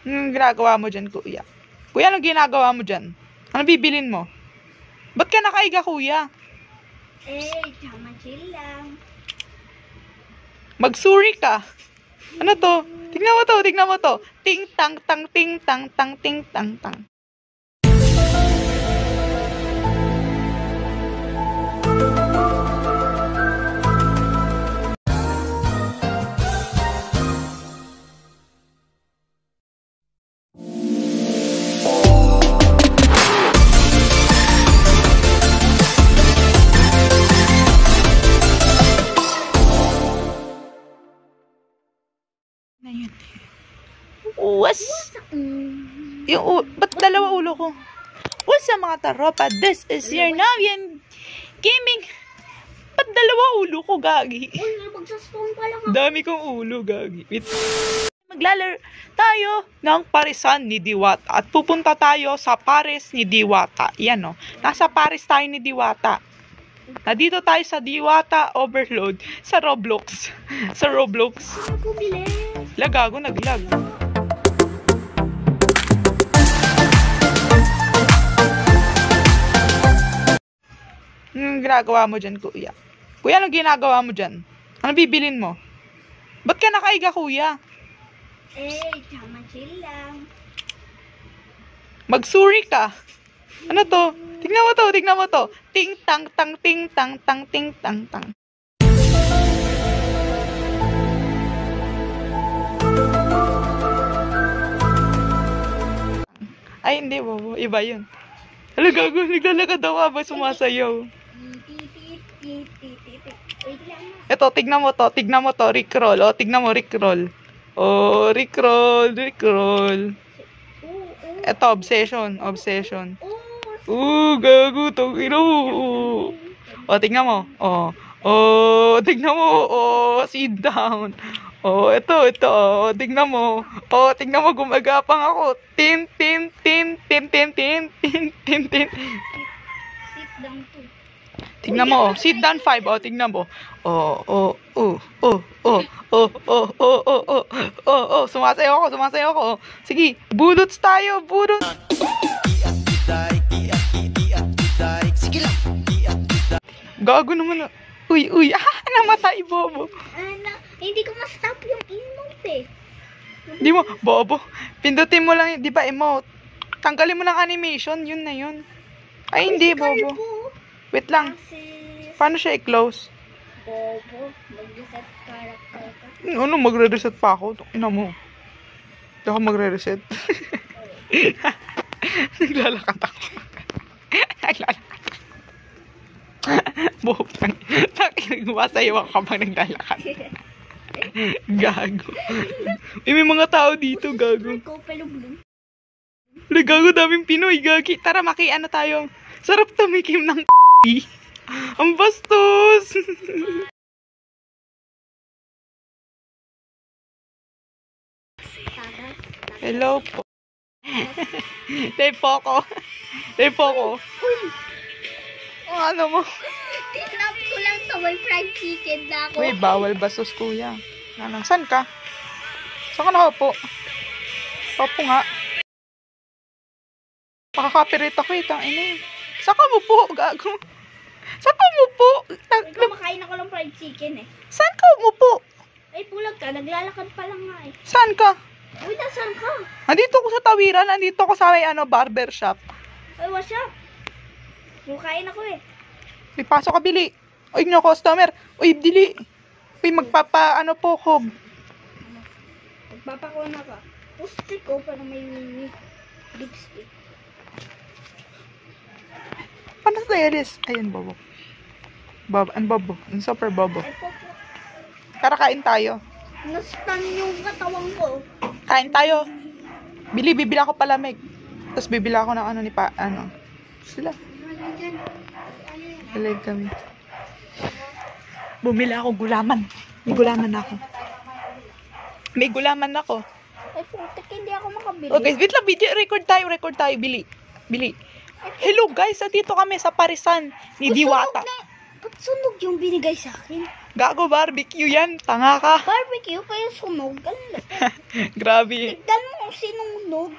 Anong ginagawa mo dyan, kuya? Kuya, anong ginagawa mo dyan? Ano bibilin mo? Ba't ka nakaiga, kuya? Tama chill lang. Magsuri ka. Ano to? Tignan mo to. Ting tang tang ting tang tang ting tang tang. Ba't dalawa ulo ko? What's up mga taropa? This is your Navian Gaming. Ba't dalawa ulo ko, gagi? Uy, magsaspawn pa lang ako. Dami kong ulo, gagi. Maglalaro tayo ng parisan ni Diwata. At pupunta tayo sa Paris ni Diwata. Yan o. Nasa Paris tayo ni Diwata. Nandito tayo sa Diwata Overload. Sa Roblox. Sa Roblox. Ako bili. Lagago, naglag. Anong ginagawa mo dyan, kuya? Kuya, anong ginagawa mo dyan? Ano bibilin mo? Ba't ka nakaiga, kuya? Tama chill lang. Magsuri ka. Ano to? Tignan mo to. Ting tang tang ting tang tang ting tang tang. Ay, hindi, bobo. Iba yun. Hala, gago. Naglalakad daw ba sumasayaw? Wait lang. Ito, tignan mo to. Rickroll. O, tignan mo, Rickroll. Oh, Rickroll. Ito, obsession. Gago. Tangina mo. O, tignan mo. Tignan mo. Sit down. Ito. Tignan mo. Tignan mo, gumagapang ako. Tin. Sit down to. Tignan mo. Sit down 5. Tignan mo. Sumasayaw ako. Sige, budots tayo. Gago naman. Uy. Namatay, bobo. Hindi ko ma-stop yung emote eh. Di mo, bobo. Pindutin mo lang, di ba emote? Tanggalin mo lang animation, yun na yun. Ay, hindi, bobo. Wait lang. Paano siya i-close? Bobo, mag-reset character ka. Ano, magre-reset pa ako? Ina mo. Hindi ako magre-reset. Naglalakad ako. Bobo. Gumasayaw ako kapag naglalakad. Gago. May mga tao dito, gago. Gago, daming Pinoy, gagi. Tara, ano tayo. Sarap tumikim ng ang bastos. Hello po. Lepo ko. Uy! Ano mo? Tinap ko lang sa may fried chicken na ako. Uy, bawal bastos, kuya. Saan ka? Saan ka nakaupo? Opo nga. Pakaka-copyright ako eh, tangina. Saan ka umupo, gago? Saan ka umupo? Kumakain ako ng fried chicken eh. Saan ka umupo? Ay, pulag ka. Naglalakad pa lang nga eh. Saan ka? Uy, nasaan ka? Nandito ko sa tawiran. Nandito ko sa may barber shop. Ay, what's up? Kumakain ako eh. Uy, pasok ka, bili. Uy, no customer. Uy, dili. Uy, po ko. Magpapakuna ka. Stick ko para may big stick. Paano sa Elis? Ayun, bobo. Bobo. Ang super bobo. Ay, popo. Tara, kain tayo. Nastan yung katawan ko. Kain tayo. Bibili ako palamig. Tapos bibili ako ng Sila. Live kami. Bumili ako gulaman. May gulaman ako. Ay, putik, hindi ako makabili. Okay, wait lang. Record tayo. Bili. Hello guys, dito kami sa Parisan ni Diwata. Ba't sunog yung binigay sa akin? Gago, barbecue yan. Tanga ka. Barbecue pa yung sunog. Grabe. Tignan mo, sinunog.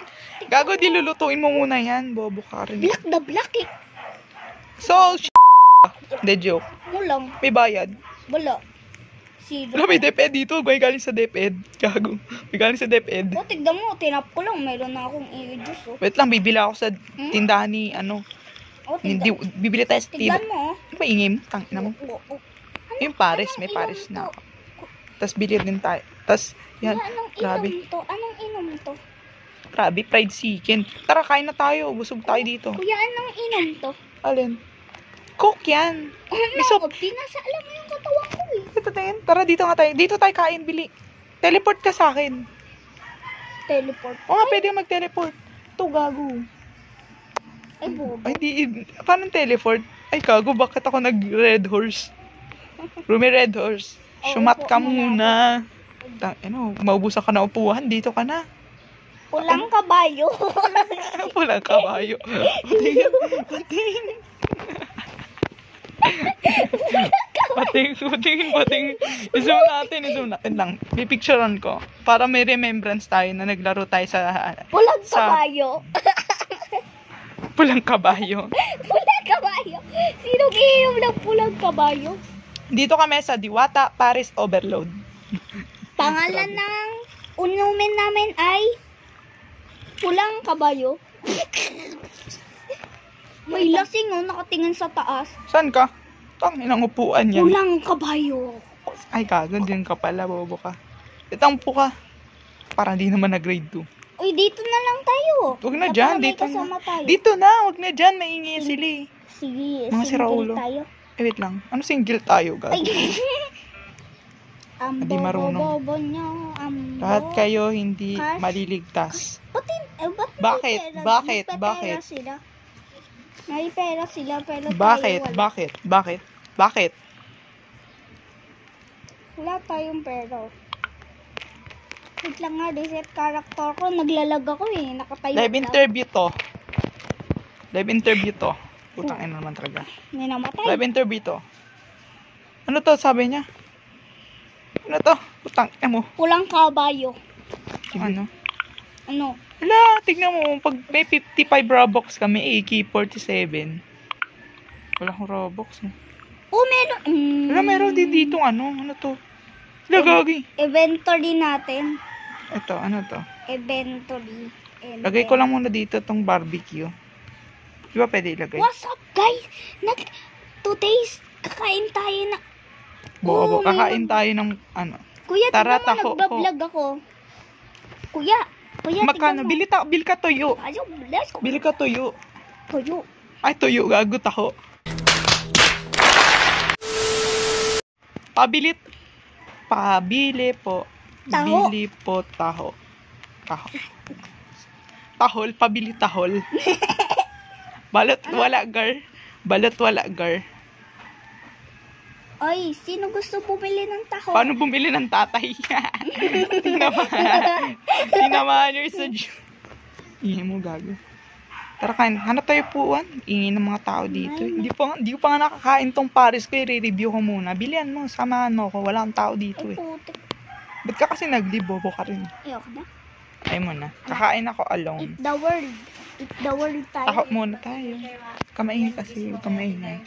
Gago, dilulutuin mo muna yan. Bobo ka rin. Black na black eh. So, hindi, joke. Mo lang. May bayad. Wala. Zero. Wala, may DepEd dito. May galing sa DepEd. Gago. May galing sa DepEd. O, tignan mo. Tinap ko lang. Meron na akong i-juice oh. Wait lang, bibili ako sa tindahan ni, ano. O, Hindi, tignan. bibili tayo sa Tignan mo oh. Ano ba ingay mo? Tangina mo. O. Yung Paris, may Anong Paris inom na to? ako. Tapos bili din tayo. Tapos, yan. Anong Grabe. inom to? Anong inom to? Grabe, fried chicken. Tara, kain na tayo. Busog tayo dito. Kuya, anong inom to? Alin? Coke yan. Ano Miso. ako? Pinasa alam mo yung katawan ko eh. Ito tayo. Tara, dito nga tayo. Dito tayo kain, bili. Teleport ka sa akin. Teleport. O nga, pwede mag-teleport. Ito, gago. Ay, bobo. Ay, di. Paano teleport? Ay, gago, bakit ako nag-red horse? Rumi red horse. Sumat ka muna. Ano, maubusan ka na upuan. Dito ka na. Pulang kabayo. Pulang kabayo. Pating. I-zoom natin lang. Pipicturean ko. Para may remembrance tayo na naglaro tayo sa... Pulang Sa- kabayo. Pulang kabayo. Pulang kabayo. Sino iinom ng pulang kabayo? Dito kami sa Diwata, Paris Overload. Pangalan ng unumin namin ay pulang kabayo. May lasing oh, nakatingin sa taas. Saan ka? Inang upuan yan. Pulang kabayo. Ay, kago, din ka pala, bobo ka. Itangpo ka. Para di naman na grade 2. Uy, dito na lang tayo. Huwag na Baka dyan, may dito kasama na. tayo. Dito na, huwag na dyan, maingay sila eh. Sige, Mga single siraulo. tayo. Eh, wait lang. Ano single tayo, gago? Ay. Ang Hindi marunong. bobo niyo, ang Lahat kayo hindi Cash. maliligtas. ba't Bakit? may pera? Bakit? May Bakit? pera sila. May pera sila, pero Bakit? tayo wala. Bakit? Wala tayong pera. Wait lang nga, reset character ko. Naglalag ako eh. Nakatayo Live lang. interview to. Putang ina naman talaga. May namatay. Live interview to. Ano to, sabi niya? Ano to? Putang ina mo. Pulang kabayo. Ano? Ano? Wala, tignan mo. Pag may 55 Robux kami, AK-47. Wala akong Robux. Eh. Oh, meron. Wala, meron din dito ano to? Wala, gagi. Inventory natin. Ito, ano to? Inventory. Lagay ko lang muna dito tong barbecue. Di ba pwede ilagay? What's up, guys? Today's kakain tayo na. Bobo, Oh, may kakain tayo ng ano. Kuya, Tara, tignan taho mo, nagbablog ako. Kuya, Magkano? tignan mo. Bili ka tuyo. Ayaw, let's go. Bili ka tuyo. Tuyo. Ay, tuyo, gago, taho. Pabili po. Taho. Bili po taho. Tahol, pabili tahol. Balot wala gar. Ay, sino gusto bumili ng taho? Paano bumili ng tatay? Tinamaan yung isa dyan. Ingay mo, gago. Tara, kain. Hanap tayo puwan. Ingay ng mga tao dito. Hindi ko pa nga nakakain tong Paris ko. I-review ko muna. Bilihan mo, samahan mo ko. Wala kang tao dito Ay, eh. putik. Ba't ka kasi naglibobo ka rin? Ayoko na. Ay mo na. Kakain ako alone. Eat the world. Eat the world tayo. Taho muna tayo. Kamaingay kasi. Kamaingay.